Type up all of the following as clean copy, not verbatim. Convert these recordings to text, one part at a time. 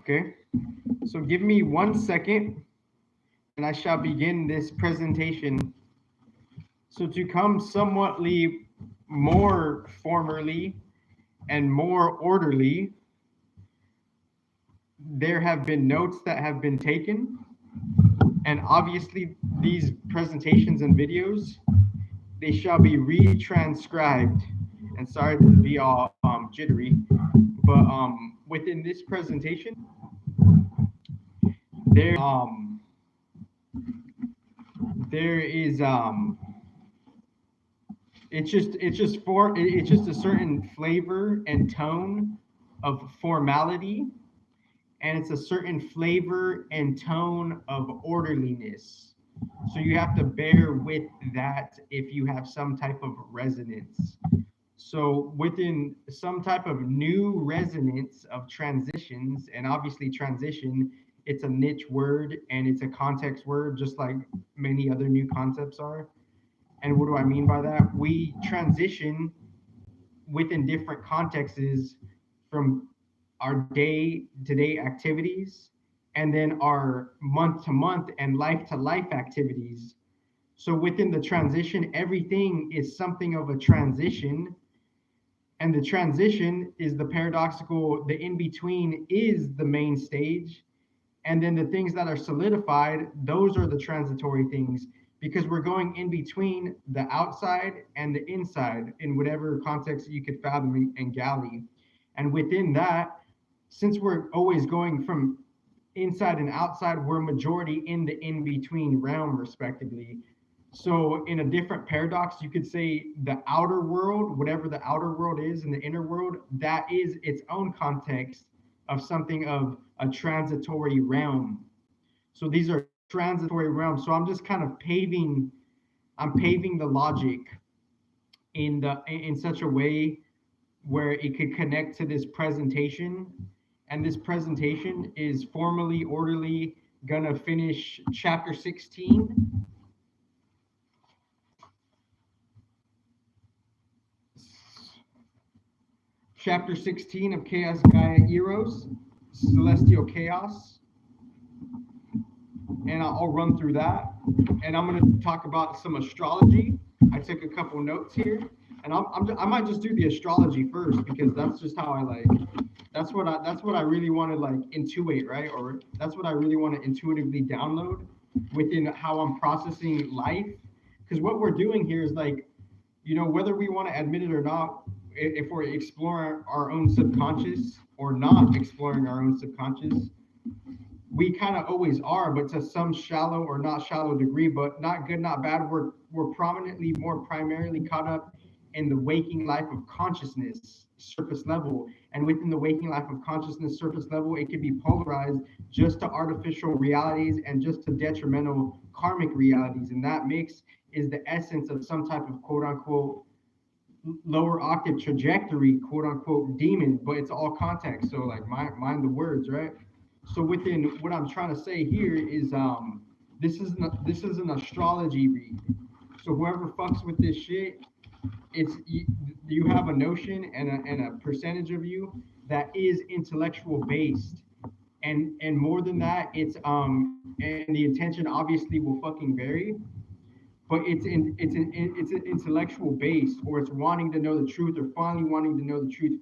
Okay, so give me 1 second and I shall begin this presentation. So to come somewhatly more formally and more orderly, there have been notes that have been taken, and obviously these presentations and videos, they shall be retranscribed. And sorry to be all jittery, but within this presentation, there is it's just a certain flavor and tone of formality, and it's a certain flavor and tone of orderliness. So you have to bear with that if you have some type of resonance. So within some type of new resonance of transitions, and obviously transition, it's a niche word and it's a context word, just like many other new concepts are. And what do I mean by that? We transition within different contexts from our day-to-day activities and then our month-to-month and life-to-life activities. So within the transition, everything is something of a transition. And the transition is the paradoxical, the in-between is the main stage. And then the things that are solidified, those are the transitory things, because we're going in between the outside and the inside in whatever context you could fathom and galley. And within that, since we're always going from inside and outside, we're majority in the in-between realm, respectively. So in a different paradox, you could say the outer world, whatever the outer world is, and the inner world, that is its own context of something of a transitory realm. So these are transitory realms. So I'm just kind of paving the logic in such a way where it could connect to this presentation. And this presentation is formally, orderly, gonna finish chapter 16. Chapter 16 of Chaos Gaia Eros, Celestial Chaos. And I'll run through that. And I'm going to talk about some astrology. I took a couple notes here. And I might just do the astrology first, because that's just how I like. That's what I really want to like intuit, right? Or that's what I really want to intuitively download within how I'm processing life. Because what we're doing here is like, you know, whether we want to admit it or not, if we're exploring our own subconscious or not exploring our own subconscious, we kind of always are, but to some shallow or not shallow degree, but not good, not bad. We're prominently, more primarily caught up in the waking life of consciousness, surface level. And within the waking life of consciousness, surface level, it can be polarized just to artificial realities and just to detrimental karmic realities. And that mix is the essence of some type of quote unquote lower octave trajectory, quote unquote demon, but it's all context. So like mind the words, right? So within what I'm trying to say here is this is an astrology read. So whoever fucks with this shit, it's you have a notion and a percentage of you that is intellectual based. And more than that, it's and the intention obviously will fucking vary, but it's an intellectual base, or it's wanting to know the truth, or finally wanting to know the truth,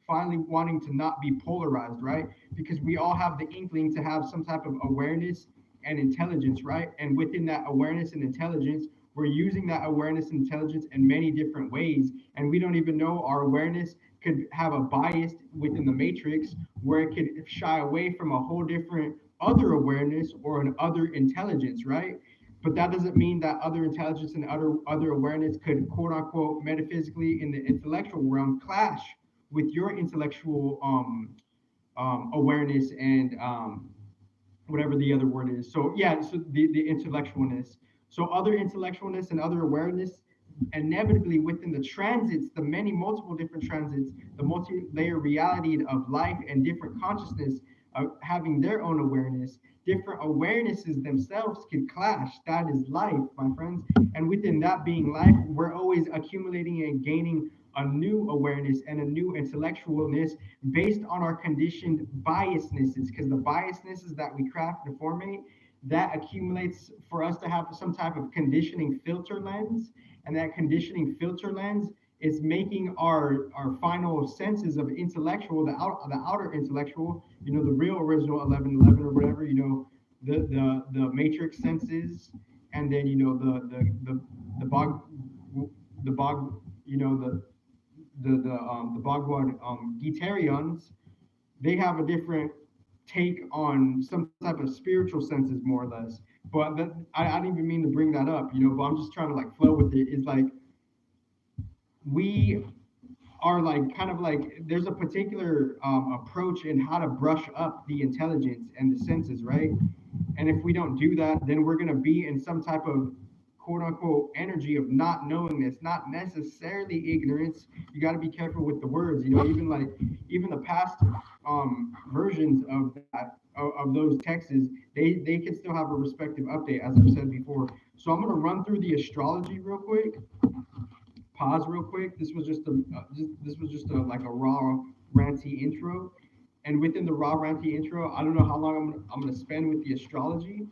finally wanting to not be polarized, right? Because we all have the inkling to have some type of awareness and intelligence, right? And within that awareness and intelligence, we're using that awareness and intelligence in many different ways, and we don't even know our awareness could have a bias within the matrix where it could shy away from a whole different other awareness or an other intelligence, right? But that doesn't mean that other intelligence and other awareness could quote unquote metaphysically in the intellectual realm clash with your intellectual awareness and whatever the other word is. So yeah, so the intellectualness. So other intellectualness and other awareness, inevitably within the transits, the many multiple different transits, the multi-layer reality of life and different consciousness, having their own awareness. Different awarenesses themselves could clash. That is life, my friends. And within that being life, we're always accumulating and gaining a new awareness and a new intellectualness based on our conditioned biasnesses, because the biasnesses that we craft and formate, that accumulates for us to have some type of conditioning filter lens, and that conditioning filter lens is making our final senses of intellectual, the outer intellectual, the real original 1111 or whatever, the matrix senses, and then the bog the bog the Bhagavad Gitarians, they have a different take on some type of spiritual senses, more or less. But I didn't even mean to bring that up, but I'm just trying to like flow with it. It's like we are like kind of like there's a particular approach in how to brush up the intelligence and the senses, right? And if we don't do that, then we're gonna be in some type of quote unquote energy of not knowingness, not necessarily ignorance. You got to be careful with the words. Even the past versions of of those texts, they can still have a respective update, as I've said before. So I'm gonna run through the astrology real quick. Pause real quick. This was just a like a raw ranty intro. And within the raw ranty intro, I don't know how long I'm gonna spend with the astrology,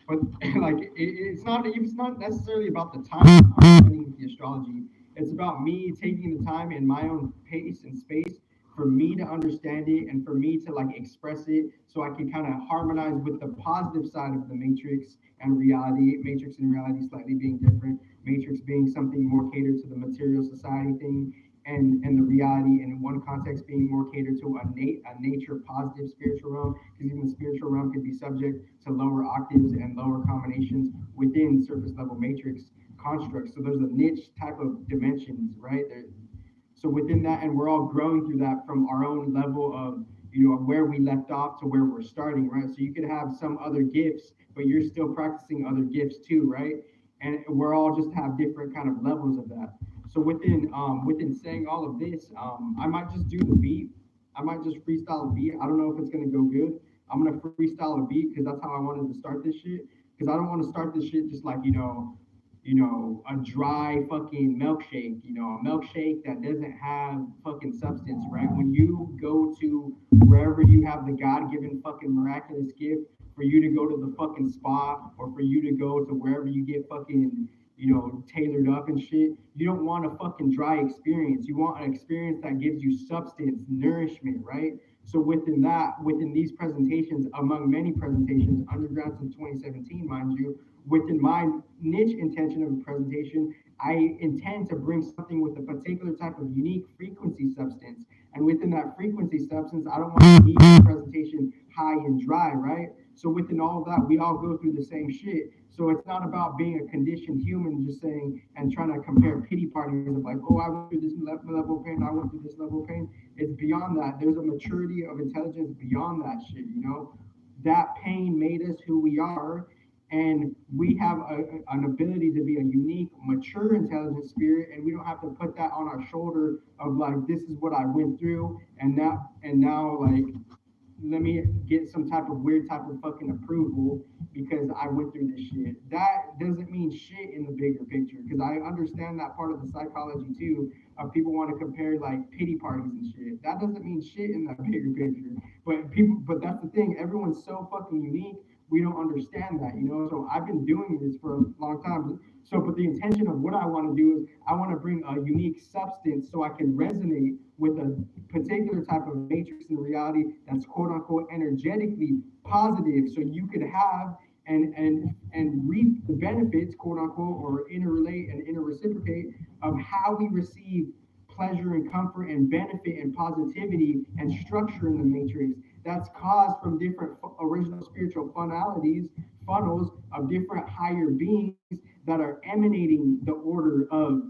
but like it's not necessarily about the time I'm spending with the astrology. It's about me taking the time in my own pace and space for me to understand it and for me to like express it so I can kind of harmonize with the positive side of the matrix and reality. Matrix and reality slightly being different. Matrix being something more catered to the material society thing, and the reality in one context being more catered to a nature positive spiritual realm, because even the spiritual realm could be subject to lower octaves and lower combinations within surface level matrix constructs. So there's a niche type of dimensions, right? So within that, and we're all growing through that from our own level of where we left off to where we're starting, right? So you could have some other gifts, but you're still practicing other gifts too, right? And we're all just have different kind of levels of that. So within saying all of this, I might just do the beat. I might just freestyle a beat. I don't know if it's gonna go good. I'm gonna freestyle a beat because that's how I wanted to start this shit. Because I don't want to start this shit just like a dry fucking milkshake. A milkshake that doesn't have fucking substance, right? When you go to wherever you have the God-given fucking miraculous gift, for you to go to the fucking spa or for you to go to wherever you get fucking tailored up and shit. You don't want a fucking dry experience. You want an experience that gives you substance, nourishment, right? So within these presentations, among many presentations, underground since 2017, mind you, within my niche intention of a presentation, I intend to bring something with a particular type of unique frequency substance. And within that frequency substance, I don't want to keep the presentation high and dry, right? So within all of that, we all go through the same shit. So it's not about being a conditioned human just saying and trying to compare pity parties of like, oh, I went through this level of pain, I went through this level of pain. It's beyond that. There's a maturity of intelligence beyond that shit. That pain made us who we are, and we have an ability to be a unique, mature, intelligent spirit, and we don't have to put that on our shoulder of like, this is what I went through, and now like, let me get some type of weird type of fucking approval because I went through this shit. That doesn't mean shit in the bigger picture, because I understand that part of the psychology too, of people want to compare like pity parties and shit. That doesn't mean shit in that bigger picture. But that's the thing. Everyone's so fucking unique. We don't understand that. So I've been doing this for a long time. So, but the intention of what I want to do is I want to bring a unique substance so I can resonate with a particular type of matrix in reality that's quote unquote energetically positive. So you could have and reap the benefits, quote unquote, or interrelate and interreciprocate of how we receive pleasure and comfort and benefit and positivity and structure in the matrix that's caused from different original spiritual funnels of different higher beings that are emanating the order of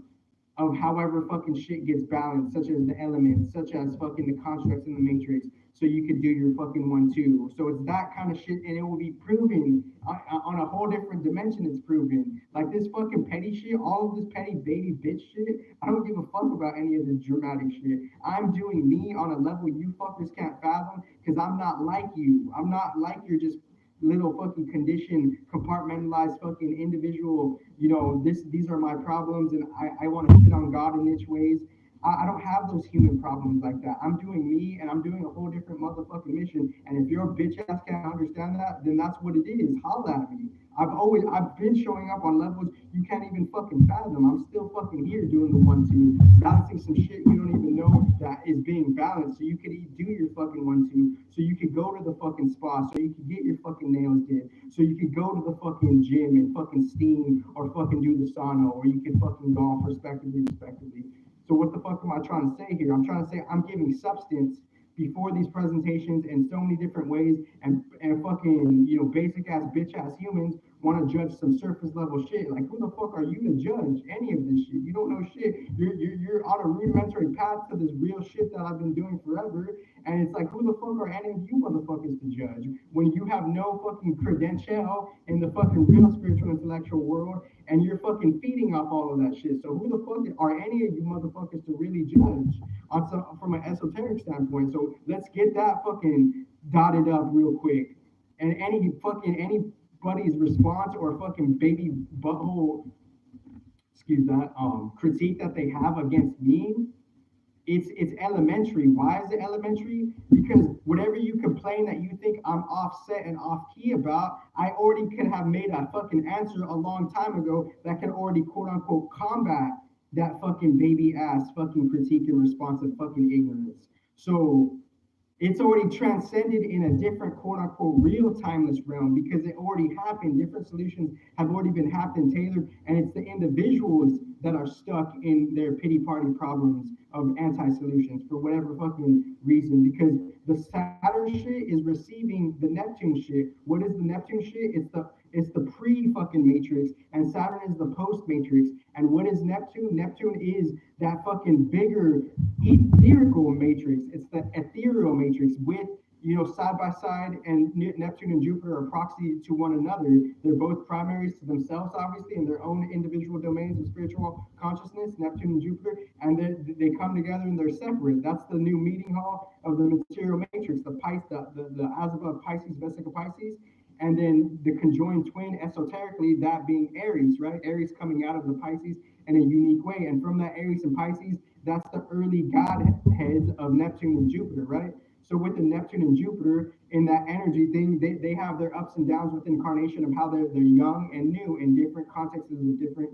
however fucking shit gets balanced, such as the elements, such as fucking the constructs in the matrix, so you could do your fucking one too. So it's that kind of shit, and it will be proven on a whole different dimension. It's proven. Like this fucking petty shit, all of this petty baby bitch shit. I don't give a fuck about any of this dramatic shit. I'm doing me on a level you fuckers can't fathom because I'm not like you. I'm not like you're just little fucking conditioned, compartmentalized fucking individual, these are my problems and I want to shit on God in niche ways. I don't have those human problems like that. I'm doing me and I'm doing a whole different motherfucking mission. And if your bitch ass can't understand that, then that's what it is. Holla at me. I've been showing up on levels you can't even fucking fathom. I'm still fucking here doing the 1-2, balancing some shit you don't even know that is being balanced. So you could do your fucking 1-2. So you could go to the fucking spa. So you could get your fucking nails did. So you could go to the fucking gym and fucking steam or fucking do the sauna, or you could fucking golf respectively. So what the fuck am I trying to say here? I'm trying to say I'm giving substance before these presentations in so many different ways, and fucking basic ass bitch ass humans want to judge some surface level shit. Like who the fuck are you to judge any of this shit? You don't know shit. You're on a rudimentary path to this real shit that I've been doing forever, and it's like who the fuck are any of you motherfuckers to judge when you have no fucking credential in the fucking real spiritual intellectual world, and you're fucking feeding off all of that shit. So who the fuck are any of you motherfuckers to really judge on from an esoteric standpoint? So let's get that fucking dotted up real quick. And anybody's response or fucking baby butthole, critique that they have against me, it's elementary. Why is it elementary? Because whatever you complain that you think I'm offset and off key about, I already could have made a fucking answer a long time ago that can already quote unquote combat that fucking baby ass fucking critique and response of fucking ignorance. So it's already transcended in a different quote unquote real timeless realm because it already happened. Different solutions have already been happened, tailored, and it's the individuals that are stuck in their pity party problems of anti-solutions for whatever fucking reason, because the Saturn shit is receiving the Neptune shit. What is the Neptune shit? It's the pre-fucking matrix, and Saturn is the post-matrix. And what is Neptune? Neptune is that fucking bigger etherical matrix. It's the ethereal matrix with, side by side, and Neptune and Jupiter are proxy to one another. They're both primaries to themselves, obviously, in their own individual domains of spiritual consciousness, Neptune and Jupiter, and they come together and they're separate. That's the new meeting hall of the material matrix, the as above Pisces, Vesica Pisces, and then the conjoined twin esoterically, that being Aries, right? Aries coming out of the Pisces in a unique way. And from that Aries and Pisces, that's the early godheads of Neptune and Jupiter, right? So with the Neptune and Jupiter in that energy thing, they have their ups and downs with incarnation of how they're young and new in different contexts with different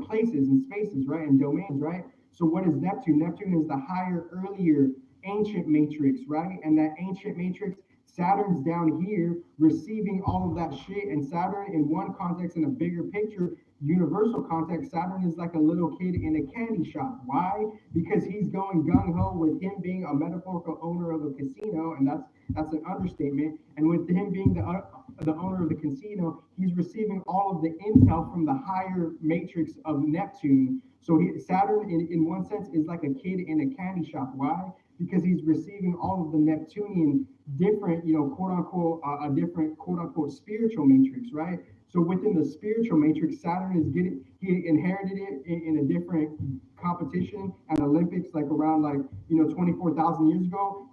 places and spaces, right? And domains, right? So what is Neptune? Neptune is the higher, earlier, ancient matrix, right? And that ancient matrix, Saturn's down here receiving all of that shit, and Saturn in one context, in a bigger picture, universal context, Saturn is like a little kid in a candy shop. Why? Because he's going gung-ho with him being a metaphorical owner of a casino, and that's an understatement. And with him being the owner of the casino, he's receiving all of the intel from the higher matrix of Neptune. So Saturn, in one sense, is like a kid in a candy shop. Why? Because he's receiving all of the Neptunian different, quote unquote, a different quote unquote spiritual matrix, right? So within the spiritual matrix, Saturn is he inherited it in a different competition at Olympics, like around 24,000 years ago.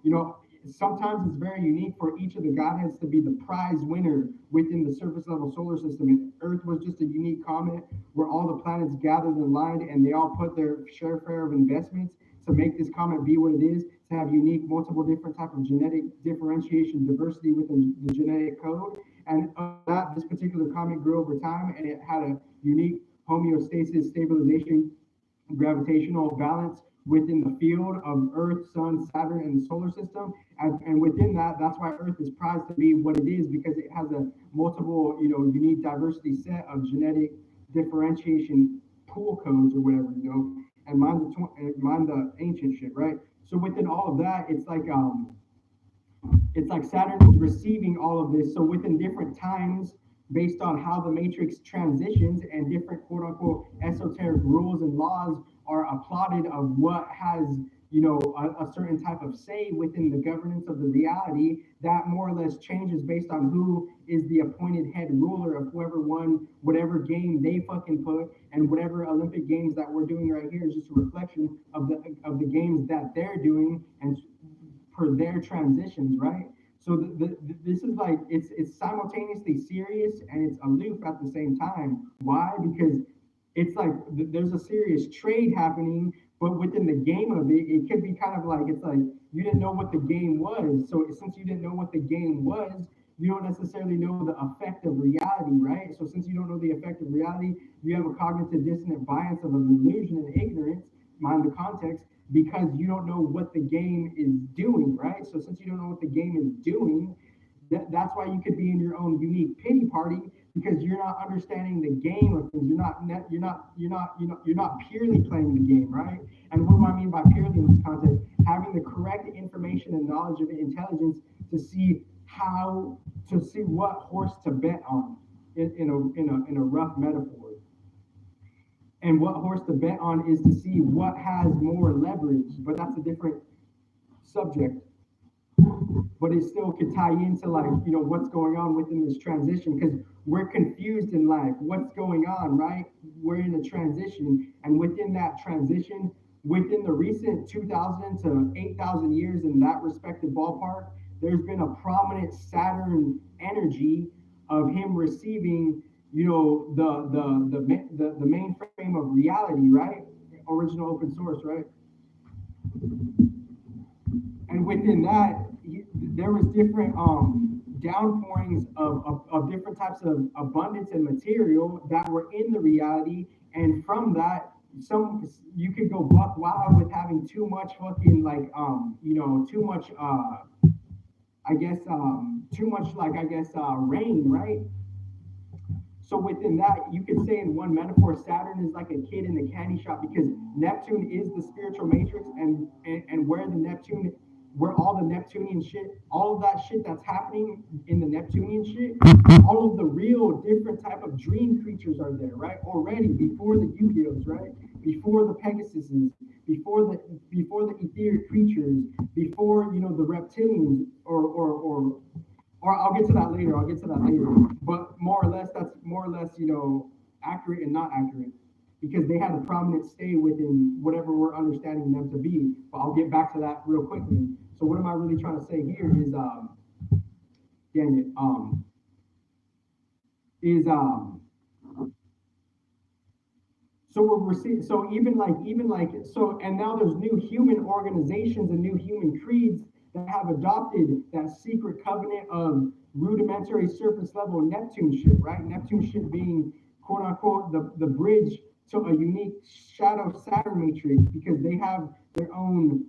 Sometimes it's very unique for each of the godheads to be the prize winner within the surface level solar system. And Earth was just a unique comet where all the planets gathered and aligned, and they all put their share of investments to make this comet be what it is, to have unique, multiple different type of genetic differentiation, diversity within the genetic code. And this particular comet grew over time, and it had a unique homeostasis, stabilization, gravitational balance within the field of Earth, Sun, Saturn, and the solar system. And within that, that's why Earth is prized to be what it is, because it has a multiple, unique diversity set of genetic differentiation pool codes or whatever, and mind the ancient shit, right? So within all of that, it's like Saturn is receiving all of this. So within different times, based on how the matrix transitions and different quote unquote esoteric rules and laws are applauded of what has a certain type of say within the governance of the reality that more or less changes based on who is the appointed head ruler of whoever won whatever game they fucking put, and whatever Olympic games that we're doing right here is just a reflection of the games that they're doing and per their transitions, right? So this is like it's simultaneously serious and it's aloof at the same time. Why? Because it's like there's a serious trade happening, but within the game of it, it could be kind of like it's like you didn't know what the game was. So since you didn't know what the game was, you don't necessarily know the effect of reality, right? So since you don't know the effect of reality, you have a cognitive dissonant bias of an illusion and ignorance, mind the context, because you don't know what the game is doing, right? So since you don't know what the game is doing, that's why you could be in your own unique pity party because you're not understanding the game of things. You're not purely playing the game, right? And what do I mean by purely in this context? Having the correct information and knowledge of intelligence to see what horse to bet on in a rough metaphor. And what horse to bet on is to see what has more leverage, but that's a different subject. But it still could tie into like what's going on within this transition because we're confused in life. What's going on, right? We're in a transition, and within that transition, within the recent 2,000 to 8,000 years in that respective ballpark, there's been a prominent Saturn energy of him receiving the mainframe of reality, right? Original open source, right? And within that, there was different downpourings of different types of abundance and material that were in the reality, and from that, some you could go buck wild with having too much fucking like too much too much like rain, right? So within that, you could say in one metaphor, Saturn is like a kid in the candy shop because Neptune is the spiritual matrix, and where all the Neptunian shit, all of that shit that's happening in the Neptunian shit, all of the real different type of dream creatures are there, right? Already before the Yu-Gi-Ohs, right? Before the Pegasuses, before the etheric creatures, before the reptilians, or I'll get to that later. But more or less, that's more or less, accurate and not accurate because they had a prominent stay within whatever we're understanding them to be. But I'll get back to that real quickly. So what am I really trying to say here is, dang it, so we're seeing, so even like, so, and now there's new human organizations and new human creeds that have adopted that secret covenant of rudimentary surface level Neptune shit, right? Neptune shit being quote unquote the bridge to a unique shadow Saturn matrix because they have their own,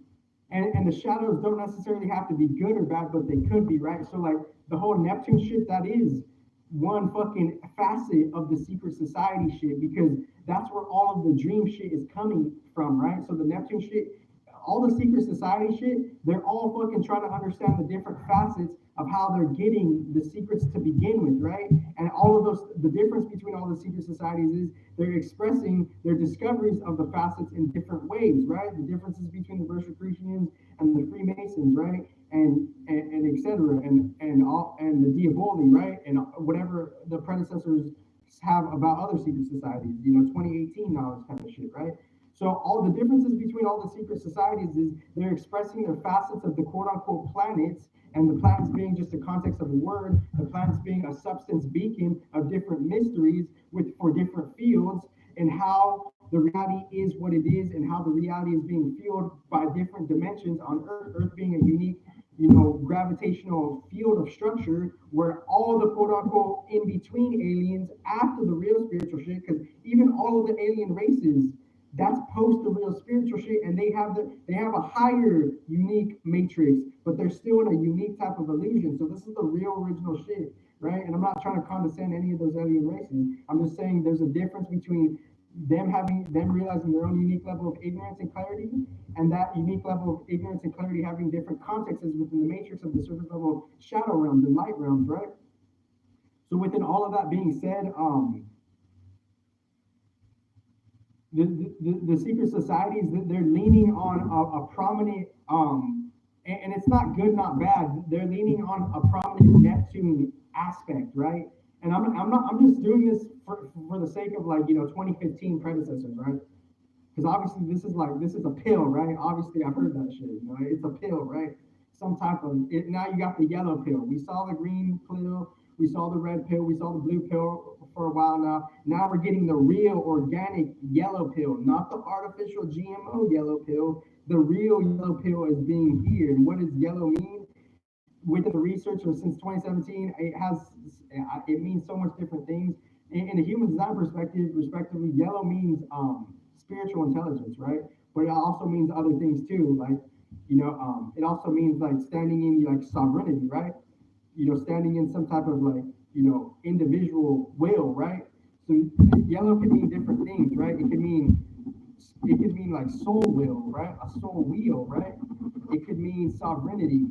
and the shadows don't necessarily have to be good or bad, but they could be, right? So like the whole Neptune shit, that is one fucking facet of the secret society shit because that's where all of the dream shit is coming from, right? So the Neptune shit, all the secret society shit, they're all fucking trying to understand the different facets of how they're getting the secrets to begin with, right? And all of those, the difference between all the secret societies is they're expressing their discoveries of the facets in different ways, right? The differences between the Rosicrucians and the Freemasons, right? And et cetera, and the Diaboli, right? And whatever the predecessors have about other secret societies, 2018 knowledge kind of shit, right? So all the differences between all the secret societies is they're expressing their facets of the quote unquote planets, and the planets being just a context of a word, the planets being a substance beacon of different mysteries for different fields, and how the reality is what it is, and how the reality is being fueled by different dimensions on Earth, Earth being a unique gravitational field of structure where all the quote unquote in between aliens after the real spiritual shit, because even all of the alien races, that's post the real spiritual shit, and they have a higher unique matrix, but they're still in a unique type of illusion. So this is the real original shit, right? And I'm not trying to condescend any of those alien races. I'm just saying there's a difference between them realizing their own unique level of ignorance and clarity, and that unique level of ignorance and clarity having different contexts within the matrix of the surface level shadow realms and light realms, right? So within all of that being said, the secret societies, they're leaning on a prominent, and it's not good, not bad. They're leaning on a prominent Neptune aspect, right? And I'm just doing this for the sake of, like, 2015 predecessors, right? Because obviously this is a pill, right? Obviously I've heard that shit. It's a pill, right? Some type of it. Now you got the yellow pill. We saw the green pill. We saw the red pill. We saw the blue pill for a while now. Now we're getting the real organic yellow pill, not the artificial GMO yellow pill. The real yellow pill is being here. And what does yellow mean? Within the research since 2017, it means so much different things. In a human design perspective, respectively, yellow means spiritual intelligence, right? But it also means other things too, like it also means like standing in like sovereignty, right? Standing in some type of like individual will, right? So yellow can mean different things, right? It could mean like soul will, right? A soul wheel, right? It could mean sovereignty.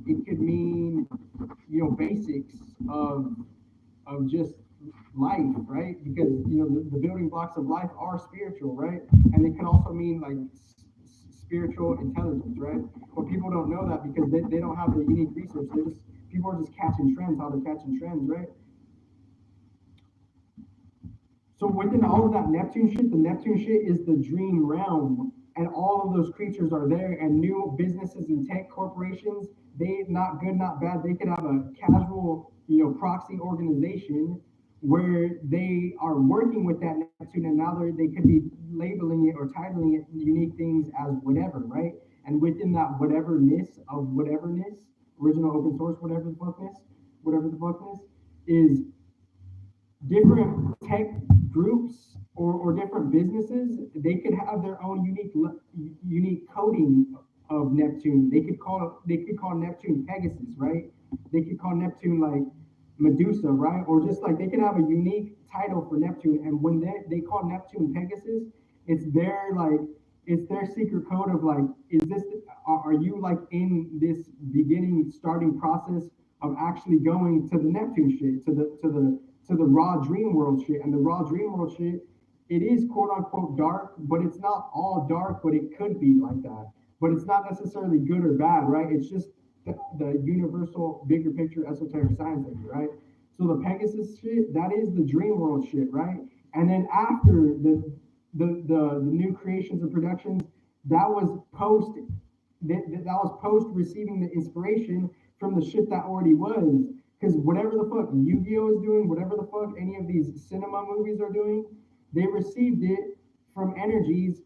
It could mean basics of just life, right? Because the building blocks of life are spiritual, right? And it can also mean like spiritual intelligence, right? But people don't know that because they don't have the unique research. People are just catching trends, how they're catching trends, right? So within all of that Neptune shit, the Neptune shit is the dream realm, and all of those creatures are there. And new businesses and tech corporations, they not good, not bad. They could have a casual, proxy organization where they are working with that Neptune, and now they could be labeling it or titling it unique things as whatever, right? And within that whateverness of whateverness, original open source, whatever the fuckness is different tech groups or different businesses. They could have their own unique coding of Neptune. They could call Neptune Pegasus, right? They could call Neptune like Medusa, right? Or just like they can have a unique title for Neptune, and when they call Neptune Pegasus, it's their secret code of like, are you like in this starting process of actually going to the Neptune shit, to the raw dream world shit. And the raw dream world shit, it is quote unquote dark, but it's not all dark, but it could be like that. But it's not necessarily good or bad, right? It's just the universal bigger picture esoteric science of it, right? So the Pegasus shit, that is the dream world shit, right? And then after the new creations and productions, that was post receiving the inspiration from the shit that already was. Because whatever the fuck Yu-Gi-Oh is doing, whatever the fuck any of these cinema movies are doing, they received it from energies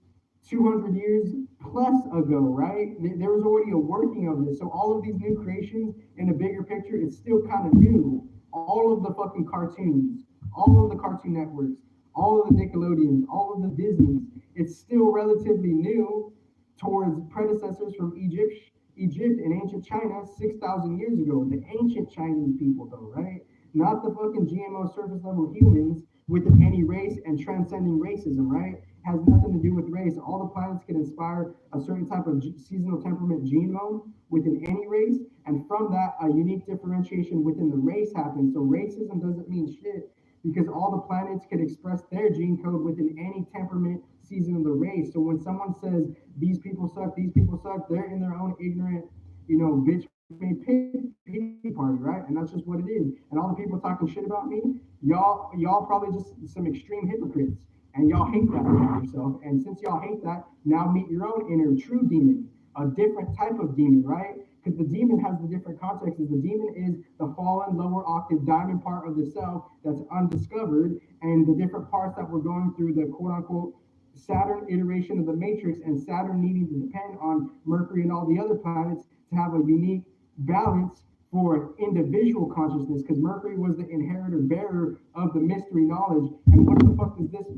200 years plus ago, right? There was already a working of this. So all of these new creations in a bigger picture, it's still kind of new. All of the fucking cartoons, all of the Cartoon Networks, all of the Nickelodeons, all of the Disneys, it's still relatively new towards predecessors from Egypt and ancient China 6,000 years ago. The ancient Chinese people though, right? Not the fucking GMO surface level humans within any race and transcending racism, right? Has nothing to do with race. All the planets can inspire a certain type of seasonal temperament genome within any race, and from that, a unique differentiation within the race happens. So racism doesn't mean shit because all the planets can express their gene code within any temperament season of the race. So when someone says these people suck, they're in their own ignorant, bitch made pity party, right? And that's just what it is. And all the people talking shit about me, y'all probably just some extreme hypocrites. And y'all hate that about yourself. And since y'all hate that, now meet your own inner true demon, a different type of demon, right? Because the demon has the different contexts. The demon is the fallen lower octave diamond part of the self that's undiscovered, and the different parts that we're going through the quote unquote Saturn iteration of the matrix, and Saturn needing to depend on Mercury and all the other planets to have a unique balance for individual consciousness, because Mercury was the inheritor bearer of the mystery knowledge. And what the fuck is this?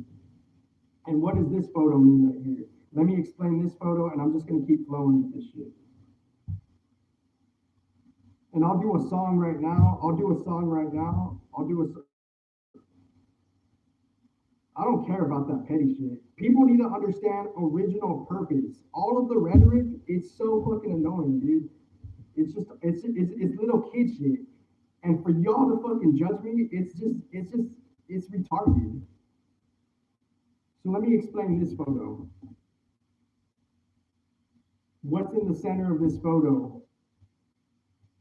And what does this photo mean right here? Let me explain this photo, and I'm just going to keep flowing with this shit. And I'll do a song right now. I don't care about that petty shit. People need to understand original purpose. All of the rhetoric, it's so fucking annoying, dude. It's little kid shit. And for y'all to fucking judge me, it's retarded. So let me explain this photo. What's in the center of this photo?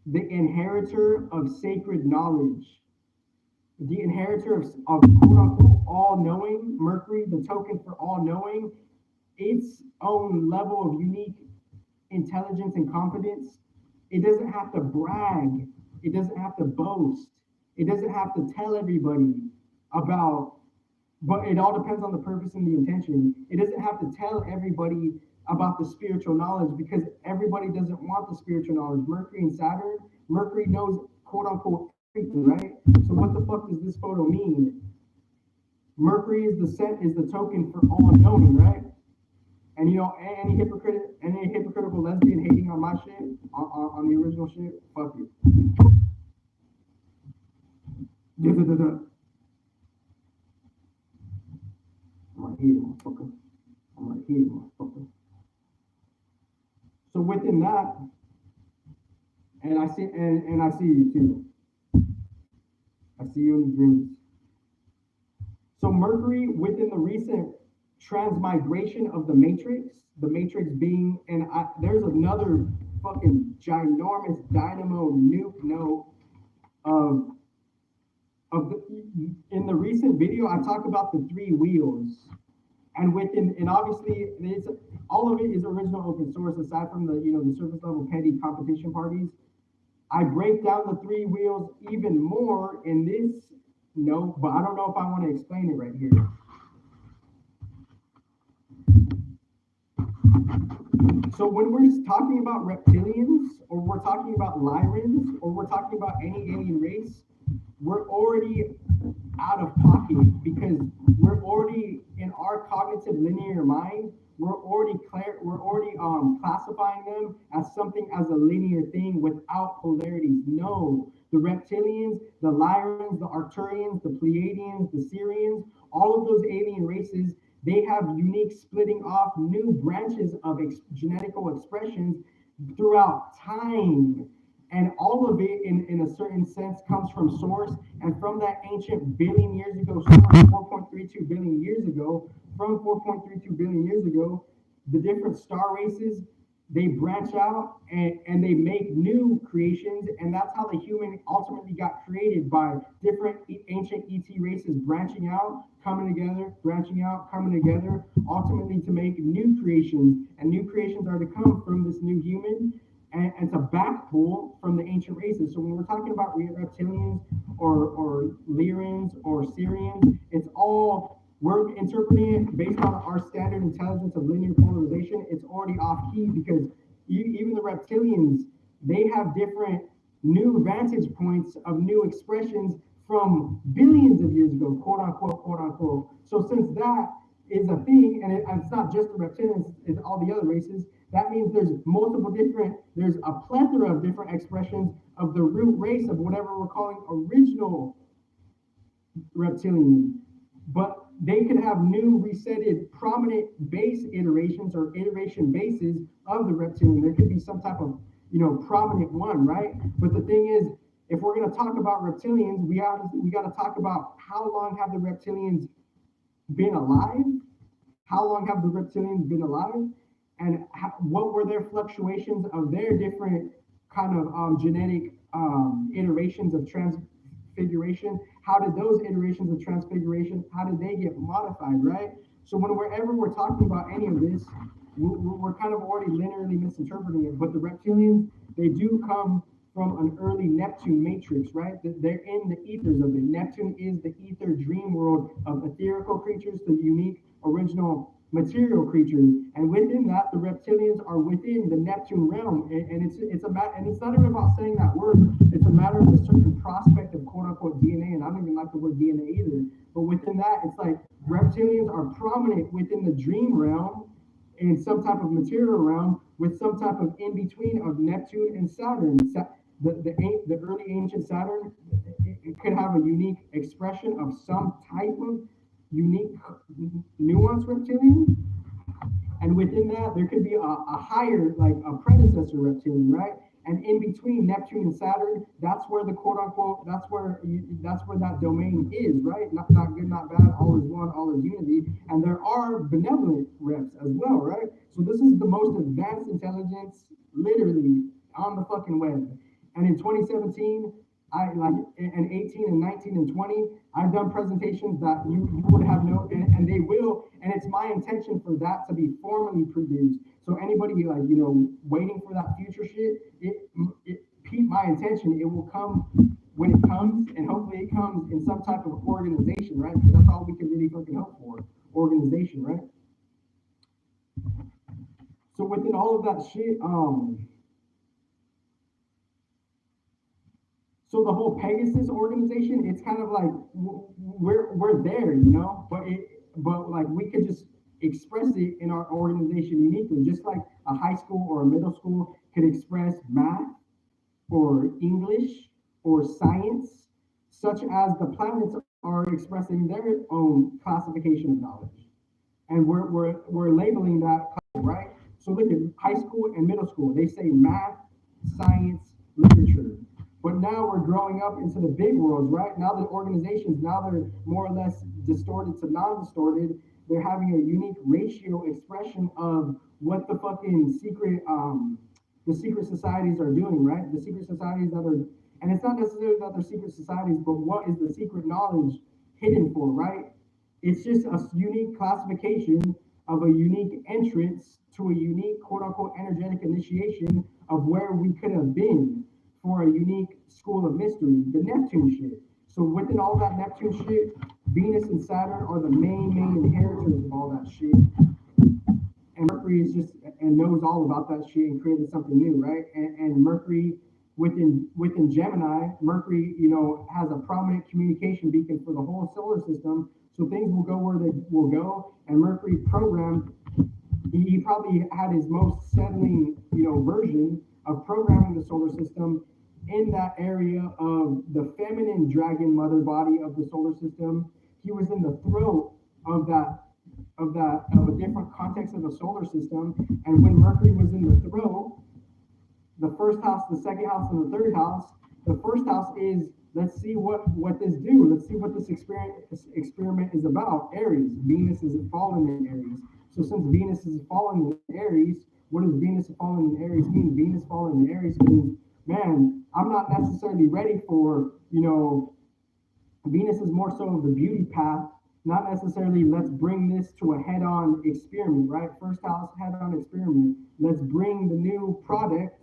The inheritor of sacred knowledge. The inheritor of quote unquote all-knowing, Mercury, the token for all-knowing, its own level of unique intelligence and confidence. It doesn't have to brag. It doesn't have to boast. It doesn't have to tell everybody about, but it all depends on the purpose and the intention. It doesn't have to tell everybody about the spiritual knowledge because everybody doesn't want the spiritual knowledge. Mercury and Saturn, Mercury knows quote unquote everything, right? So what the fuck does this photo mean? Mercury is the token for all knowing, right? And you know, any hypocritical lesbian hating on my shit, on the original shit, fuck you. I'm right here, motherfucker. I'm right here, motherfucker. So within that, and I see you too. I see you in the dreams. So Mercury, within the recent transmigration of the matrix being, and there's another fucking ginormous dynamo nuke note in the recent video, I talk about the 3 wheels, and obviously it's all of it is original open source aside from the the surface level petty competition parties. I break down the 3 wheels even more in this note, but I don't know if I want to explain it right here. So when we're talking about reptilians, or we're talking about Lyrans, or we're talking about any alien race, we're already out of pocket because we're already in our cognitive linear mind. We're already classifying them as something as a linear thing without polarities. No, the reptilians, the Lyrans, the Arcturians, the Pleiadians, the Syrians, all of those alien races, they have unique splitting off new branches of genetical expressions throughout time. And all of it, in a certain sense, comes from source. And from that ancient billion years ago, 4.32 billion years ago, from 4.32 billion years ago, the different star races, they branch out and they make new creations. And that's how the human ultimately got created, by different ancient ET races branching out, coming together, branching out, coming together, ultimately to make new creations. And new creations are to come from this new human. And to backpull from the ancient races. So when we're talking about reptilians or Lyrans or Syrians, it's all, we're interpreting it based on our standard intelligence of linear polarization. It's already off key because even the reptilians, they have different new vantage points of new expressions from billions of years ago, quote unquote, quote unquote. So since that is a thing, and it's not just the reptilians, it's all the other races, that means there's a plethora of different expressions of the root race of whatever we're calling original reptilian. But they could have new resetted prominent base iterations or iteration bases of the reptilian. There could be some type of, prominent one, right? But the thing is, if we're going to talk about reptilians, we got to talk about how long have the reptilians been alive? How long have the reptilians been alive? And what were their fluctuations of their different kind of genetic iterations of transfiguration? How did those iterations of transfiguration, how did they get modified, right? So whenever we're talking about any of this, we're kind of already linearly misinterpreting it. But the reptilians, they do come from an early Neptune matrix, right? They're in the ethers of it. Neptune is the ether dream world of etherical creatures, the unique original material creatures, and within that, the reptilians are within the Neptune realm, and it's not even about saying that word. It's a matter of a certain prospect of quote unquote DNA, and I don't even like the word DNA either. But within that, it's like reptilians are prominent within the dream realm, in some type of material realm, with some type of in between of Neptune and Saturn. The early ancient Saturn, it could have a unique expression of some type of unique nuanced reptilian, and within that there could be a higher, like a predecessor reptilian, right? And in between Neptune and Saturn, that's where the quote unquote, that's where that domain is, right? Not good, not bad, all is one, all is unity. And there are benevolent reps as well, right? So this is the most advanced intelligence literally on the fucking web. And in 2017, and 18 and 19 and 20, I've done presentations that you would have no, and they will, and it's my intention for that to be formally produced. So anybody waiting for that future shit, it piqued my intention. It will come when it comes, and hopefully it comes in some type of organization, right? Because that's all we can really fucking hope for, organization, right? So within all of that shit, so the whole Pegasus organization, it's kind of like we're there, but like we could just express it in our organization uniquely, just like a high school or a middle school could express math or English or science, such as the planets are expressing their own classification of knowledge, and we're labeling that, right? So look at high school and middle school, they say math, science, literature. But now we're growing up into the big worlds, right? Now the organizations, now they're more or less distorted to non-distorted. They're having a unique ratio expression of what the fucking the secret societies are doing, right? The secret societies and it's not necessarily that they're secret societies, but what is the secret knowledge hidden for, right? It's just a unique classification of a unique entrance to a unique quote unquote energetic initiation of where we could have been for a unique school of mystery, the Neptune shit. So within all that Neptune shit, Venus and Saturn are the main inheritors of all that shit. And Mercury is just, and knows all about that shit and created something new, right? And Mercury, within Gemini, Mercury, has a prominent communication beacon for the whole solar system. So things will go where they will go. And Mercury programmed, he probably had his most settling, version of programming the solar system in that area of the feminine dragon mother body of the solar system. He was in the throat of a different context of the solar system. And when Mercury was in the throat, the first house, the second house, and the third house, the first house is, let's see what this do. Let's see what this experiment is about. Aries, Venus is fallen in Aries. So since Venus is fallen in Aries, what does Venus fallen in Aries mean? Venus fallen in Aries means, man, I'm not necessarily ready for, Venus is more so of the beauty path, not necessarily let's bring this to a head-on experiment, right? First house, head-on experiment. Let's bring the new product.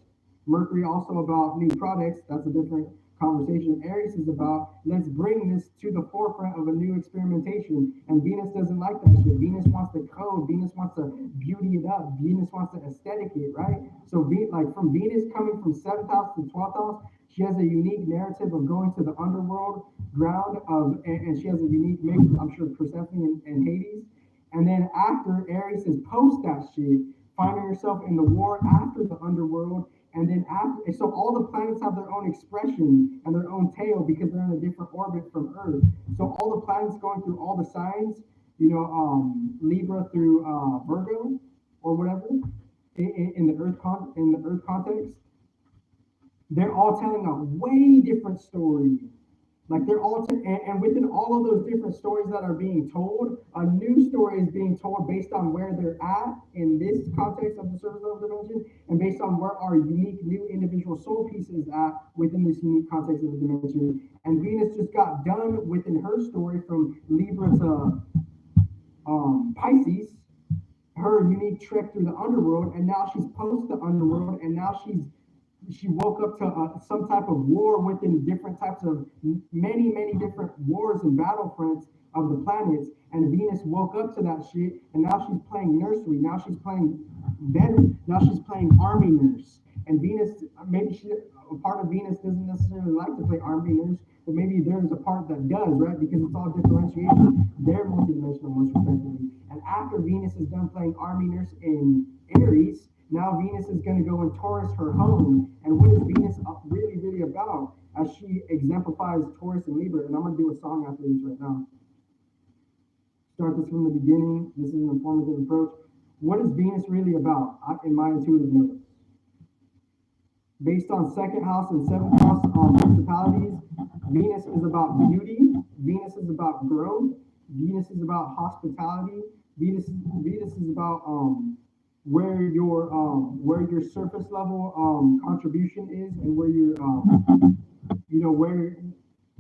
Mercury also about new products. That's a different conversation. Aries is about, let's bring this to the forefront of a new experimentation. And Venus doesn't like that shit. Venus wants to code. Venus wants to beauty it up. Venus wants to aesthetic it, right? So from Venus coming from 7th house to 12th house, she has a unique narrative of going to the underworld ground and she has a unique mix, I'm sure, Persephone and Hades. And then after, Aries is post that shit, finding yourself in the war after the underworld. And then after, so all the planets have their own expression and their own tail because they're in a different orbit from Earth. So all the planets going through all the signs, Libra through Virgo or whatever, in the Earth context, they're all telling a way different story. Like they're all, and within all of those different stories that are being told, a new story is being told based on where they're at in this context of the surface level dimension, and based on where our unique new individual soul piece is at within this unique context of the dimension. And Venus just got done within her story from Libra to Pisces, her unique trek through the underworld, and now she's post the underworld, and now she woke up to some type of war within different types of many different wars and battlefronts of the planets. And Venus woke up to that shit, and now she's playing nursery. Now she's playing veteran. Now she's playing army nurse. And Venus, maybe a part of Venus doesn't necessarily like to play army nurse, but maybe there's a part that does, right? Because it's all differentiation. They're multidimensional, most respectively. And after Venus is done playing army nurse in Aries, now Venus is going to go and Taurus her home. And what is Venus really about as she exemplifies Taurus and Libra? And I'm going to do a song after this right now. Start this from the beginning. This is an informative approach. What is Venus really about in my intuitive notes? based on second house and seventh house municipalities. Venus is about beauty. Venus is about growth. Venus is about hospitality. Venus is about where your surface level contribution is, and where your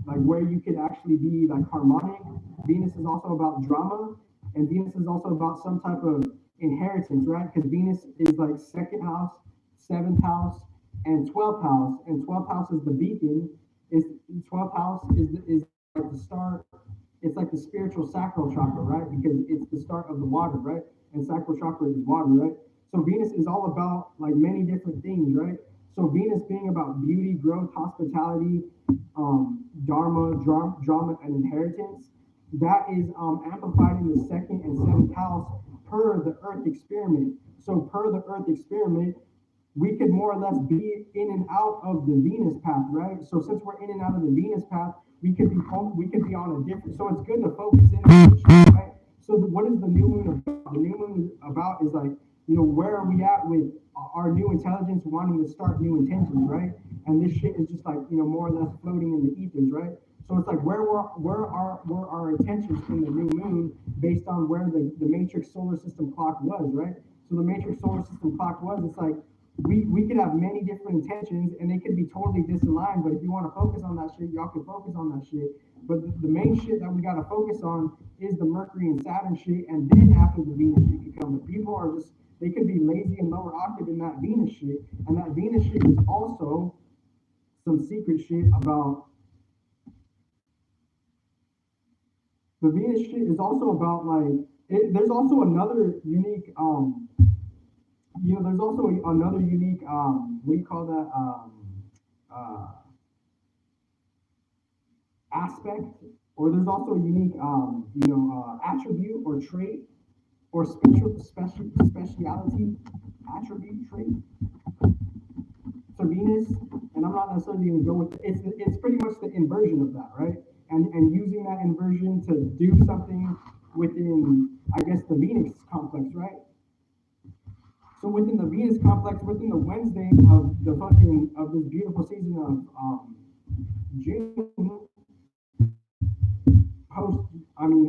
where you could actually be like harmonic. Venus is also about drama, and Venus is also about some type of inheritance, right? Because Venus is like second house, seventh house, and 12th house, and 12th house is the beacon. Is 12th house is like the start. It's like the spiritual sacral chakra, right? Because it's the start of the water, right? And sacral chakra is water, right? So Venus is all about like many different things, right? So Venus being about beauty, growth, hospitality, dharma, drama, and inheritance. That is amplified in the second and seventh house per the Earth experiment. So per the Earth experiment, we could more or less be in and out of the Venus path, right? So since we're in and out of the Venus path, we could be on a different. So it's good to focus in on this shit, right? So what is the new moon about? The new moon about is like, where are we at with our new intelligence wanting to start new intentions, right? And this shit is just like, more or less floating in the ethers, right? So it's like where are our intentions in the new moon based on where the matrix solar system clock was, right? So the matrix solar system clock was, it's like we could have many different intentions and they could be totally disaligned, but if you want to focus on that shit, y'all can focus on that shit. But the main shit that we got to focus on is the Mercury and Saturn shit, and then after the Venus shit can come. But people are just, they could be lazy and lower octave in that Venus shit, and that Venus shit is also some secret shit about. The Venus shit is also about like, there's also another unique, there's also another unique, what do you call that, aspect, or there's also a unique, attribute or trait or speciality, attribute, trait to Venus, and I'm not necessarily going to go with it. It's pretty much the inversion of that, right? And using that inversion to do something within, I guess, the Venus complex, right? So within the Venus complex, within the Wednesday of this beautiful season of June,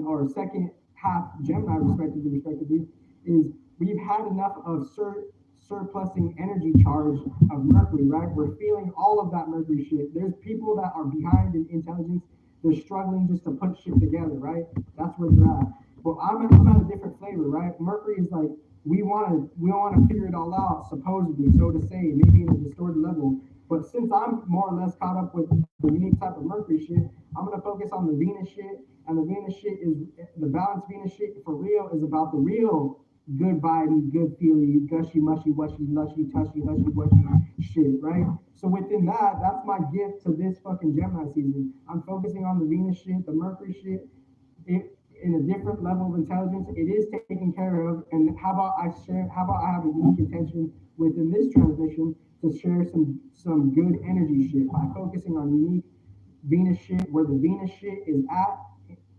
or second half Gemini, respectively, is we've had enough of surplusing energy charge of Mercury, right? We're feeling all of that Mercury shit. There's people that are behind in intelligence. They're struggling just to put shit together, right? That's where they're at. But I'm at a different flavor, right? Mercury is like, we want to figure it all out, supposedly, so to say, maybe in a distorted level. But since I'm more or less caught up with the unique type of Mercury shit, I'm gonna focus on the Venus shit. And the Venus shit is the balanced Venus shit for real is about the real good vibey, good feely, gushy, mushy, wushy, lushy, tushy, hushy, wushy shit, right? So within that, that's my gift to this fucking Gemini season. I'm focusing on the Venus shit, the Mercury shit, in a different level of intelligence. It is taken care of. And how about I have a unique intention within this transmission to share some good energy shit by focusing on unique Venus shit, where the Venus shit is at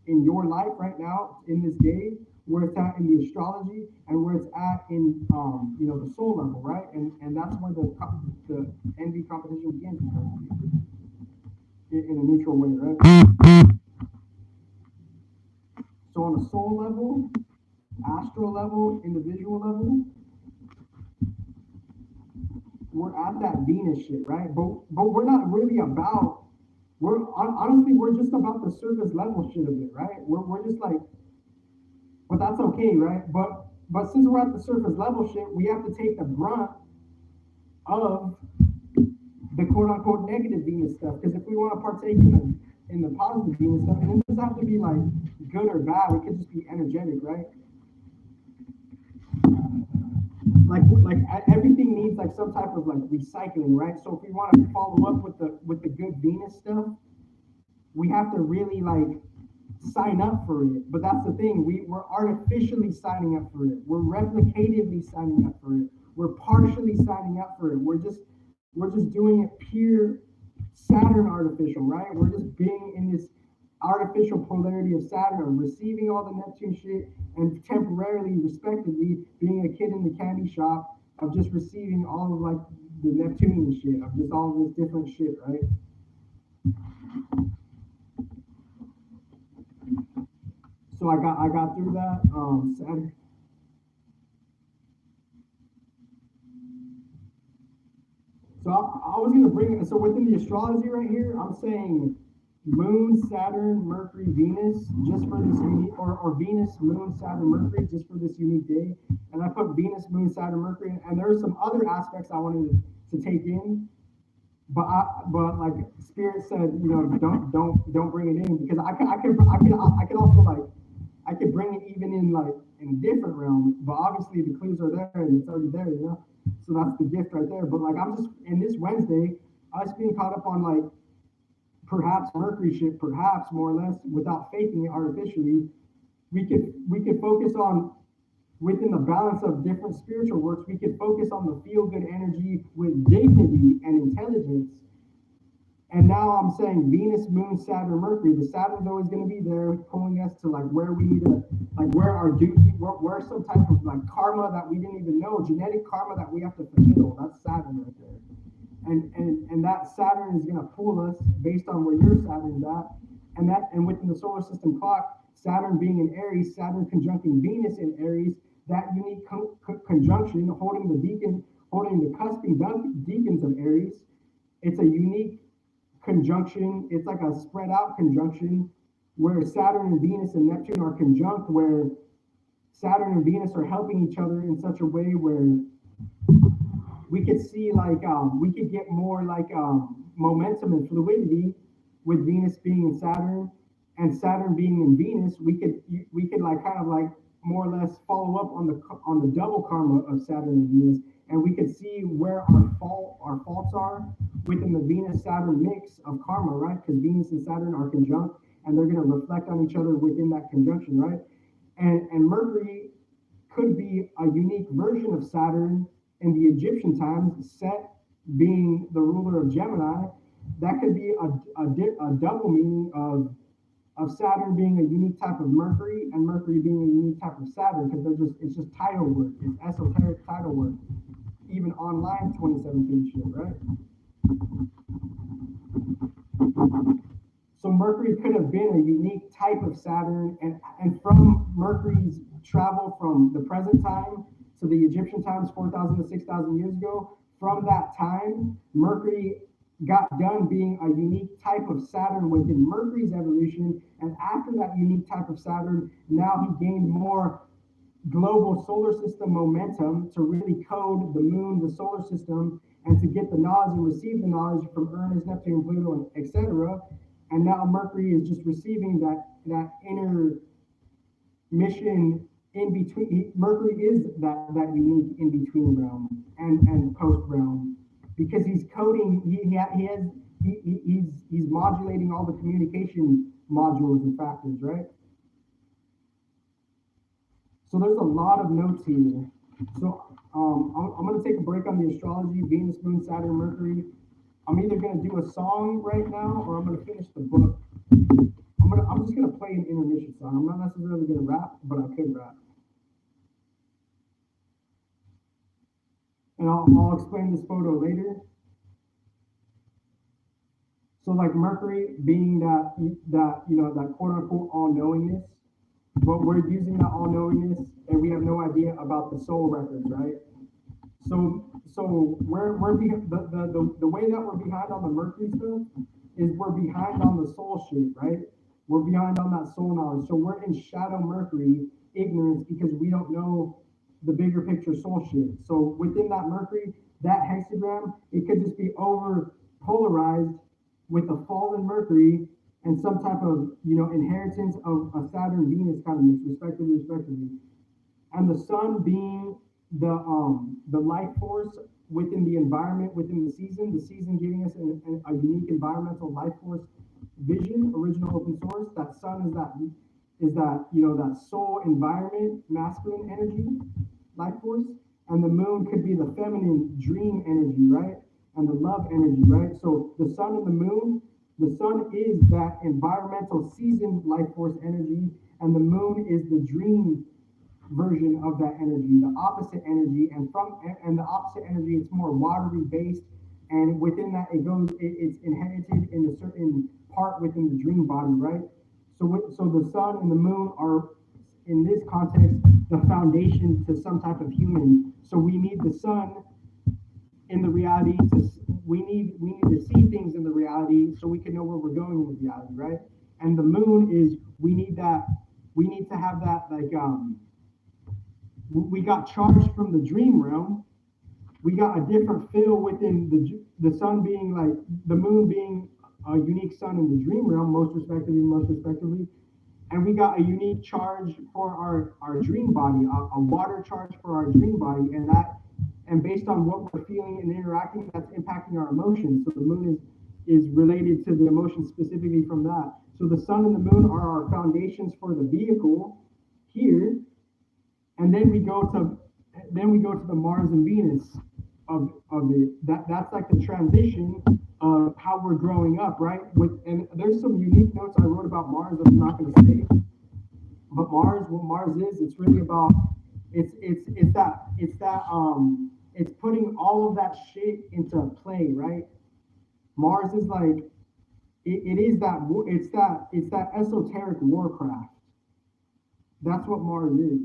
in your life right now, in this day, where it's at in the astrology, and where it's at in the soul level, right? And that's where the envy competition begins in a neutral way, right? So on a soul level, astral level, individual level, we're at that Venus shit, right? But we're not really about. We're just about the surface level shit of it, right? We're just like, but that's okay, right? But since we're at the surface level shit, we have to take the brunt of the quote unquote negative Venus stuff. Because if we want to partake in the positive Venus stuff, and it doesn't have to be like good or bad, it could just be energetic, right? Like everything needs like some type of like recycling, right? So if we want to follow up with the good Venus stuff, we have to really like sign up for it. But that's the thing, we're artificially signing up for it. We're replicatively signing up for it. We're partially signing up for it. We're just doing it pure Saturn artificial, right? We're just being in this artificial polarity of Saturn, receiving all the Neptune shit, and temporarily, respectively, being a kid in the candy shop of just receiving all of like the Neptunian shit, of just all this different shit, right? So I got through that. Saturn. So I was gonna bring it. So within the astrology right here, I'm saying Moon, Saturn, Mercury, Venus, just for this unique, or Venus, Moon, Saturn, Mercury, just for this unique day. And I put Venus, Moon, Saturn, Mercury, and there are some other aspects I wanted to take in, but like Spirit said, you know, don't bring it in, because I could also like, I could bring it even in like in a different realm, but obviously the clues are there and it's already there, you know. So that's the gift right there. But like, I'm just in this Wednesday, us being caught up on like perhaps Mercury shit, perhaps more or less, without faking it artificially, we could focus on, within the balance of different spiritual works, we could focus on the feel good energy with dignity and intelligence. And now I'm saying Venus, Moon, Saturn, Mercury. The Saturn's always going to be there, pulling us to like where we need to, like where our duty, where some type of like karma that we didn't even know, genetic karma that we have to fulfill. That's Saturn right there. And that Saturn is going to pull us based on where your Saturn's at. And within the solar system clock, Saturn being in Aries, Saturn conjuncting Venus in Aries, that unique conjunction holding the cusping deacons of Aries, it's a unique conjunction. It's like a spread out conjunction where Saturn and Venus and Neptune are conjunct, where Saturn and Venus are helping each other in such a way where we could see like we could get more like momentum and fluidity with Venus being in Saturn and Saturn being in Venus. We could like kind of like more or less follow up on the double karma of Saturn and Venus, and we could see where our faults are within the Venus-Saturn mix of karma, right? Because Venus and Saturn are conjunct, and they're going to reflect on each other within that conjunction, right? And Mercury could be a unique version of Saturn in the Egyptian times, Set being the ruler of Gemini. That could be a double meaning of Saturn being a unique type of Mercury and Mercury being a unique type of Saturn, because it's just title work, it's esoteric title work, even online 2017 shit, right? So Mercury could have been a unique type of Saturn, and from Mercury's travel from the present time to the Egyptian times 4,000 to 6,000 years ago, from that time, Mercury got done being a unique type of Saturn within Mercury's evolution, and after that unique type of Saturn, now he gained more global solar system momentum to really code the moon, the solar system, and to get the knowledge and receive the knowledge from Uranus, Neptune, Pluto, etc. And now Mercury is just receiving that inner mission in between. Mercury is that unique in between realm and post realm, because he's coding. He's modulating all the communication modules and factors, right? So there's a lot of notes here. So I'm going to take a break on the astrology, Venus, Moon, Saturn, Mercury. I'm either going to do a song right now, or I'm going to finish the book. I'm just going to play an intermission song. I'm not necessarily going to rap, but I could rap. And I'll explain this photo later. So like Mercury being that quote unquote all-knowingness, but we're using that all-knowingness and we have no idea about the soul records, right? So we're the way that we're behind on the Mercury stuff is we're behind on the soul shit, right? We're behind on that soul knowledge. So we're in shadow Mercury ignorance because we don't know the bigger picture soul shit. So within that Mercury, that hexagram, it could just be over polarized with a fallen Mercury and some type of, inheritance of a Saturn Venus kind of mix, respectively. And the sun being the life force within the environment, within the season giving us a unique environmental life force vision, original open source. That sun is that soul environment, masculine energy, life force. And the moon could be the feminine dream energy, right? And the love energy, right? So the sun and the moon, the sun is that environmental season life force energy, and the moon is the dream version of that energy, the opposite energy, and the opposite energy, it's more watery based, and within that it's inherited in a certain part within the dream body, right? So the sun and the moon are, in this context, the foundation to some type of human. So we need the sun in the reality we need to see things in the reality so we can know where we're going in the reality, right? And the moon is, we need to have that, like, we got charged from the dream realm. We got a different feel within the sun being like, the moon being a unique sun in the dream realm, most respectively. And we got a unique charge for our dream body, a water charge for our dream body, and based on what we're feeling and interacting, that's impacting our emotions. So the moon is related to the emotions specifically from that. So the sun and the moon are our foundations for the vehicle here, and then we go to the Mars and Venus of it. That's like the transition of how we're growing up, right? And there's some unique notes I wrote about Mars that I'm not going to say. But Mars, what Mars is, it's really about it's putting all of that shit into play, right? Mars is like it's that esoteric warcraft. That's what Mars is.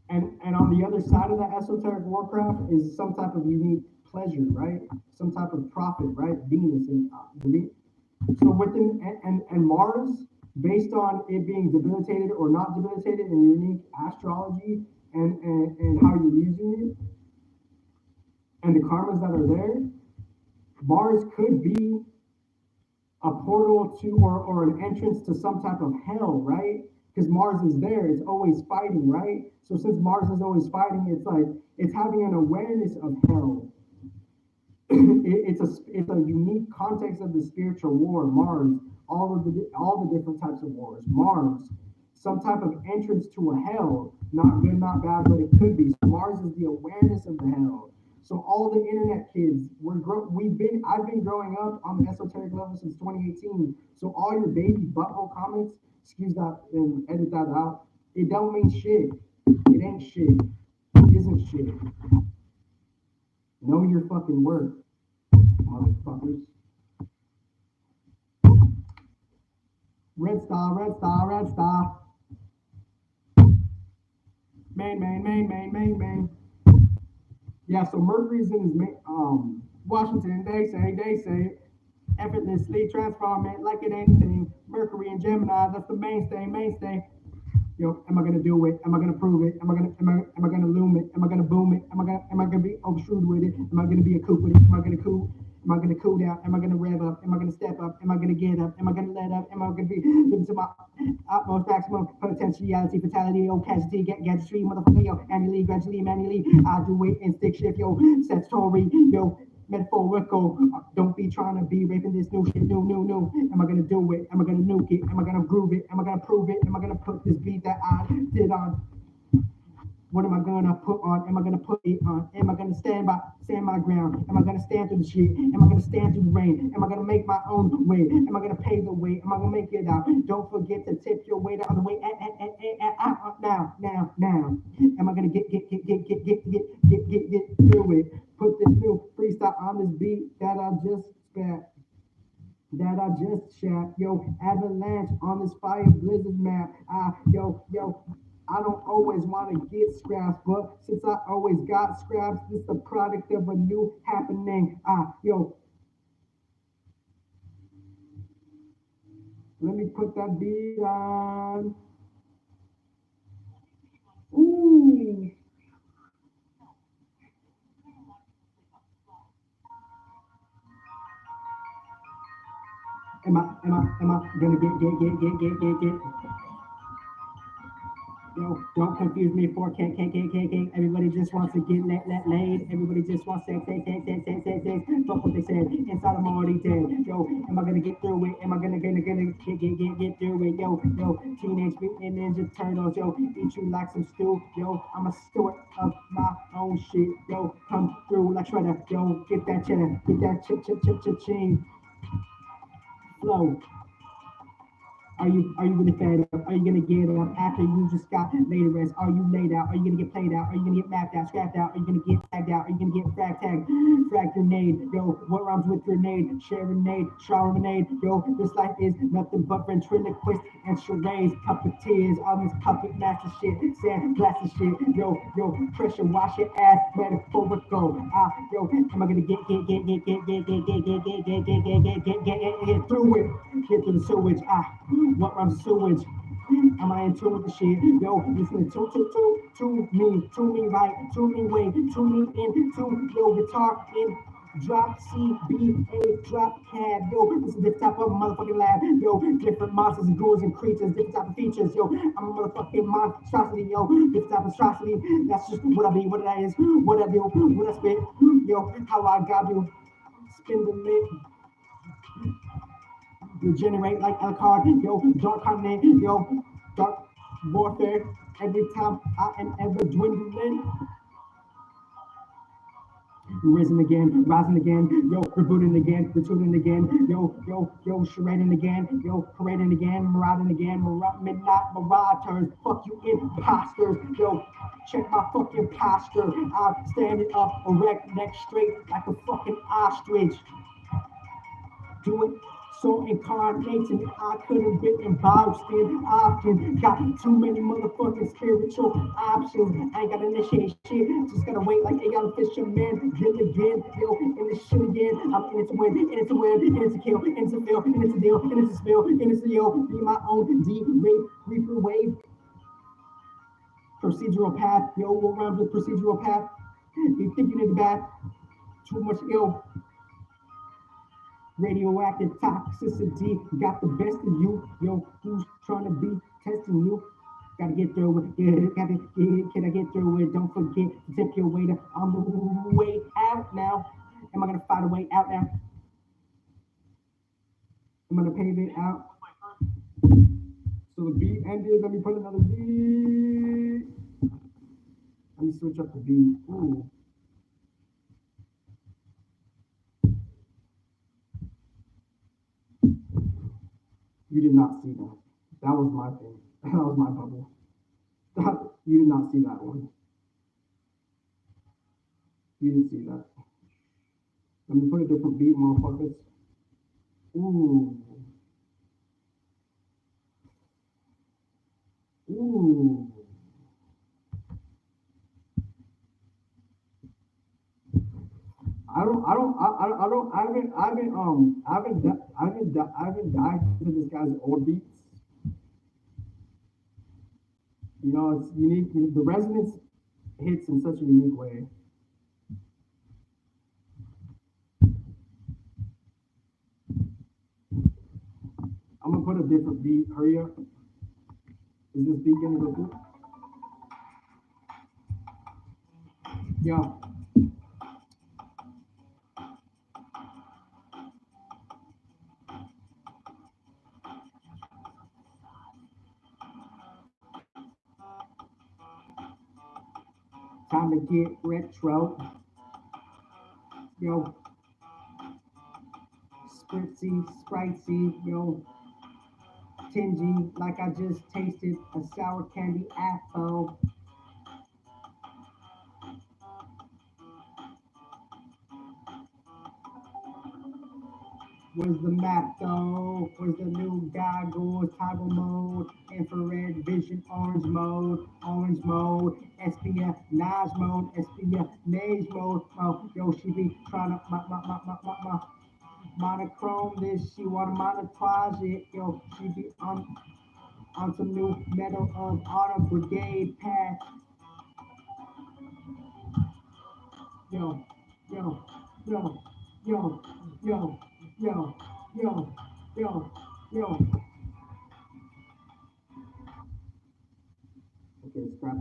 And on the other side of that esoteric warcraft is some type of unique pleasure, right? Some type of profit, right? Venus and so within and Mars, based on it being debilitated or not debilitated in unique astrology and how you're using it and the karmas that are there, Mars could be a portal to or an entrance to some type of hell, right? Because Mars is there, it's always fighting, right? So since Mars is always fighting, it's like it's having an awareness of hell. It's a unique context of the spiritual war. Mars, all the different types of wars. Mars, some type of entrance to a hell, not good, not bad, but it could be. So Mars is the awareness of the hell. So all the internet kids, I've been growing up on the esoteric level since 2018. So all your baby butthole comments, excuse that and edit that out. It don't mean shit. It ain't shit. It isn't shit. Know your fucking worth, motherfuckers. Red star, red star, red star. Main. Yeah, so Mercury's in his Washington, they say, effortlessly transform it like it ain't anything. Mercury and Gemini, that's the mainstay. Yo, am I gonna do it? Am I gonna prove it? Am I gonna loom it? Am I gonna boom it? Am I gonna be overshrewd with it? Am I gonna be a coup with it? Am I gonna cool down? Am I gonna rev up? Am I gonna step up? Am I gonna get up? Am I gonna let up? Am I gonna be living to my utmost maximum potentiality, fatality, casualty, gadgetry, motherfucker, yo, annually, gradually, manually, I do it in stick shift, yo, set story, yo, metaphorical. Don't be trying to be raping this new shit, no. Am I gonna do it? Am I gonna nuke it? Am I gonna groove it? Am I gonna prove it? Am I gonna put this beat that I did on? What am I gonna put on? Am I gonna put it on? Am I gonna stand my ground? Am I gonna stand through the shit? Am I gonna stand through the rain? Am I gonna make my own way? Am I gonna pay the way? Am I gonna make it out? Don't forget to tip your weight on the way. Now. Am I gonna get through it? Put this new freestyle on this beat that I just spat. That I just shot, yo, avalanche on this fire blizzard map. Yo, I don't always want to get scraps, but since I always got scraps, this is the product of a new happening. Yo, let me put that beat on. Ooh. Am I gonna get? Yo, don't confuse me for K. Everybody just wants to get laid. Everybody just wants sex. Fuck what they said. Inside I'm already dead. Yo, am I gonna get through it? Am I gonna get through it? Yo, Teenage Mutant Ninja Turtles. Yo, eat you like some stew. Yo, I'm a steward of my own shit. Yo, come through like Shredder. Yo, get that cheddar. Get that ching flow. Are you really fed up? Are you gonna get up after you just got laid to rest? Are you laid out? Are you gonna get played out? Are you gonna get mapped out, scrapped out? Are you gonna get tagged out? Are you gonna get frag tagged? Frag grenade, yo, what rhymes with grenade? Sharonade, Charminade, yo, this life is nothing but ventriloquist and charades, puppeteers on this puppet master shit, sand blasting shit, yo, pressure wash your ass, metaphorical, yo, am I gonna get through it, get through the sewage, what rhymes sewage? Am I in tune with the shit? Yo, listening to me right, to me way, to me in, to yo guitar in. Drop C, B, A, drop cab, yo, this is a different type of motherfucking lab, yo, different monsters and ghouls and creatures, different type of features, yo, I'm a motherfucking monstrosity, yo, different type of atrocity, that's just what I be, what that is, what I do, what I spit, yo, how I got you, spin the lit, regenerate like a card, yo, dark continent, yo, dark warfare, every time I am ever dwindling. Risen again, rising again, yo, rebooting again, retooling again, yo, charading again, yo, parading again, marauding again, midnight marauders, fuck you imposters, yo, check my fucking posture, I'm standing up, erect, neck straight, like a fucking ostrich, do it so incarnating, I could have been involved in often. Got too many motherfucking spiritual options. I ain't got to initiate shit. Just gotta wait like a young fisherman. Drill again, yo, in this shit again. I'm in it to win, in it to win, in it to kill, in it to fail, in it to deal, in it to spill, in it to yo. Be my own D-rape, reaper wave. Procedural path, yo, what rhymes with procedural path? You think you need the bath? Too much, yo. Radioactive toxicity got the best of you, yo. Who's trying to be testing you? Gotta get through it, can I get through it? Don't forget to tip your waiter on the way out now. Am I gonna find a way out now? I'm gonna pave it out. So the beat ended. Let me put another beat. Let me switch up the beat. Ooh. You did not see that. That was my thing. That was my bubble. You did not see that one. You didn't see that. Let me put a different beat, motherfuckers. Ooh. Ooh. I haven't dived into this guy's old beats. You know, it's unique. The resonance hits in such a unique way. I'm gonna put a different beat. Hurry up. Is this beat gonna go through? Yeah. Time to get retro. Yo. Spritzy, spritzy, yo. Tingy, like I just tasted a sour candy apple. Where's the map though? Where's the new goggles? Toggle mode, infrared vision, orange mode, espionage mode, espionage mode. Oh, yo, she be trying to monochrome this. She wanna monetize it. Yo, she be on some new Medal of Honor Brigade path. Yo, yo, yo, yo, yo, yo, yo, yo, yo. Okay, scrap.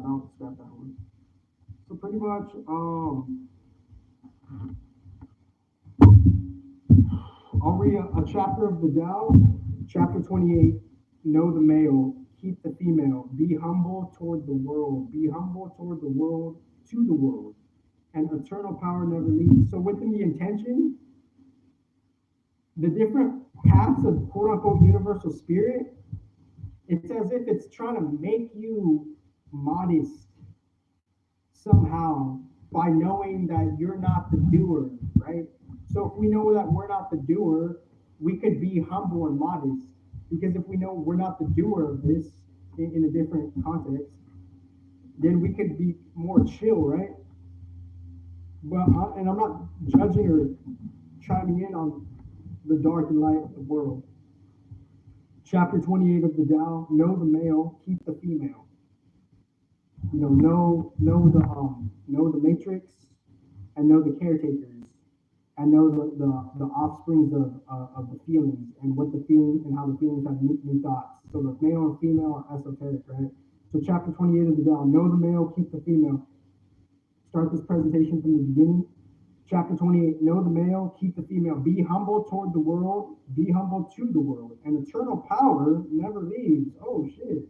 Don't scrap that one. So pretty much, I'll read a chapter of the Tao, chapter 28. Know the male, keep the female. Be humble toward the world. Be humble toward the world, to the world. And eternal power never leaves. So within the intention, the different paths of quote unquote universal spirit, it's as if it's trying to make you modest somehow by knowing that you're not the doer, right? So if we know that we're not the doer, we could be humble and modest. Because if we know we're not the doer of this in a different context, then we could be more chill, right? But and I'm not judging or chiming in on the dark and light of the world. Chapter 28 of the Tao: know the male, keep the female. You know the matrix, and know the caretakers, and know the offsprings of the feelings, and what the feelings and how the feelings have new thoughts. So the male and female are esoteric, right? So chapter 28 of the Tao: know the male, keep the female. Start this presentation from the beginning. Chapter 28, know the male, keep the female. Be humble toward the world, be humble to the world. And eternal power never leaves. Oh shit.